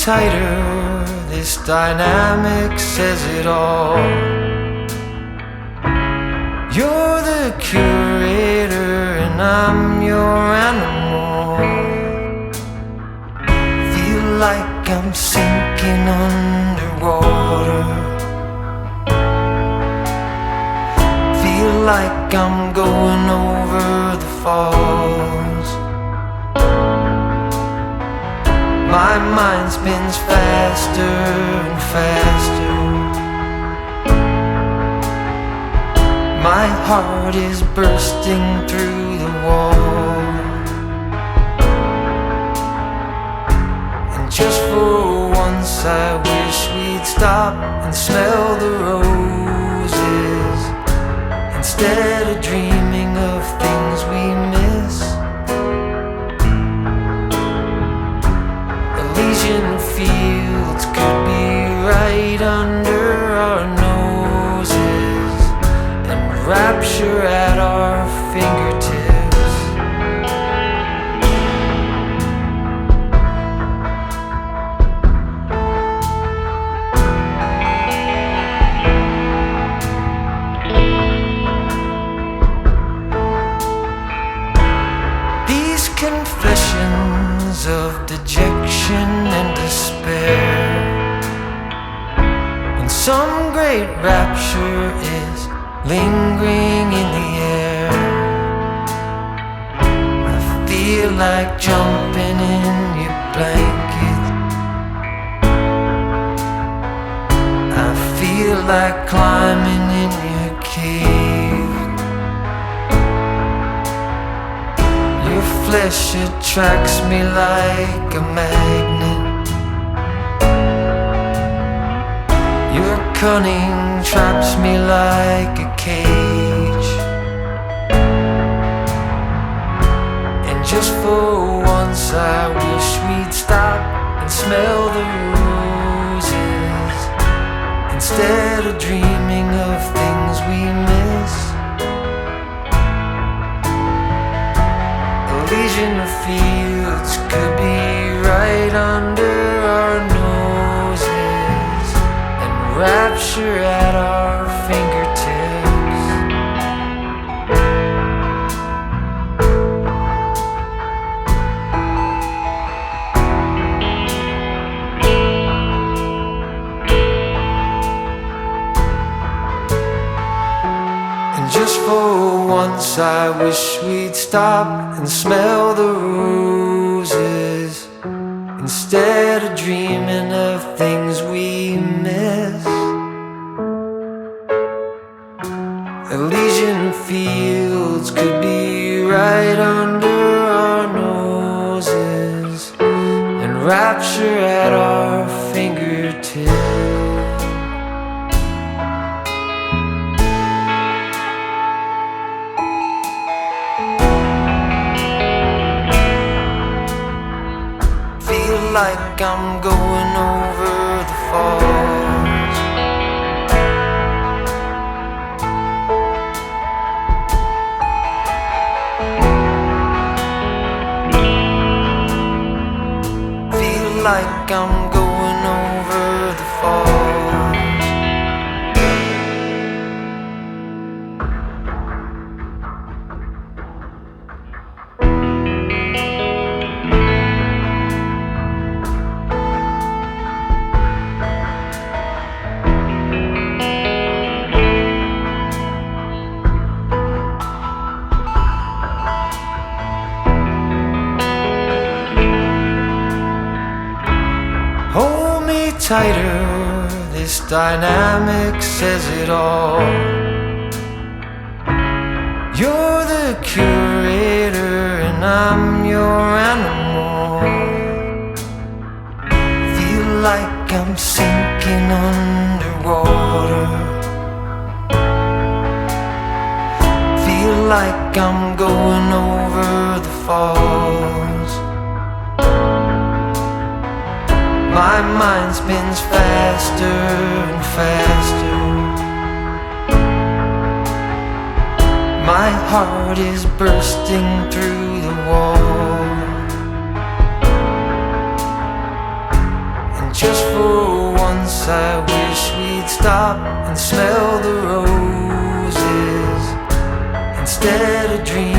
tighter, this dynamic says it all. You're the curator and I'm your animal. Feel like I'm sinking underwater. Feel like I'm going over the falls. My mind spins faster and faster. My heart is bursting through the wall. And just for once I wish we'd stop and smell the roses, instead of dreaming of things we miss. Elysian fields could be right under our noses, and rapture at our fingertips. These confessions of dejection and despair, when some great rapture is lingering in the air, I feel like jumping in your blanket. I feel like climbing in your cave. Your flesh attracts me like a magnet. Your cunning traps me like a cage. And just for once I wish we'd stop and smell the roses, instead of dreaming of things we miss. Elysian fields could be right under our noses, and rapture at our fingertips. And just for once I wish we'd stop and smell the roses, instead of dreaming of things we miss. Elysian fields could be right under our noses, and rapture at our fingertips. Feel like I'm going over the falls. Feel like I'm going over the falls. Hold me tighter, this dynamic says it all. You're the curator and I'm your animal. Feel like I'm sinking underwater. Feel like I'm going over the falls. My mind spins faster and faster. My heart is bursting through the wall. And just for once I wish we'd stop and smell the roses instead of dreaming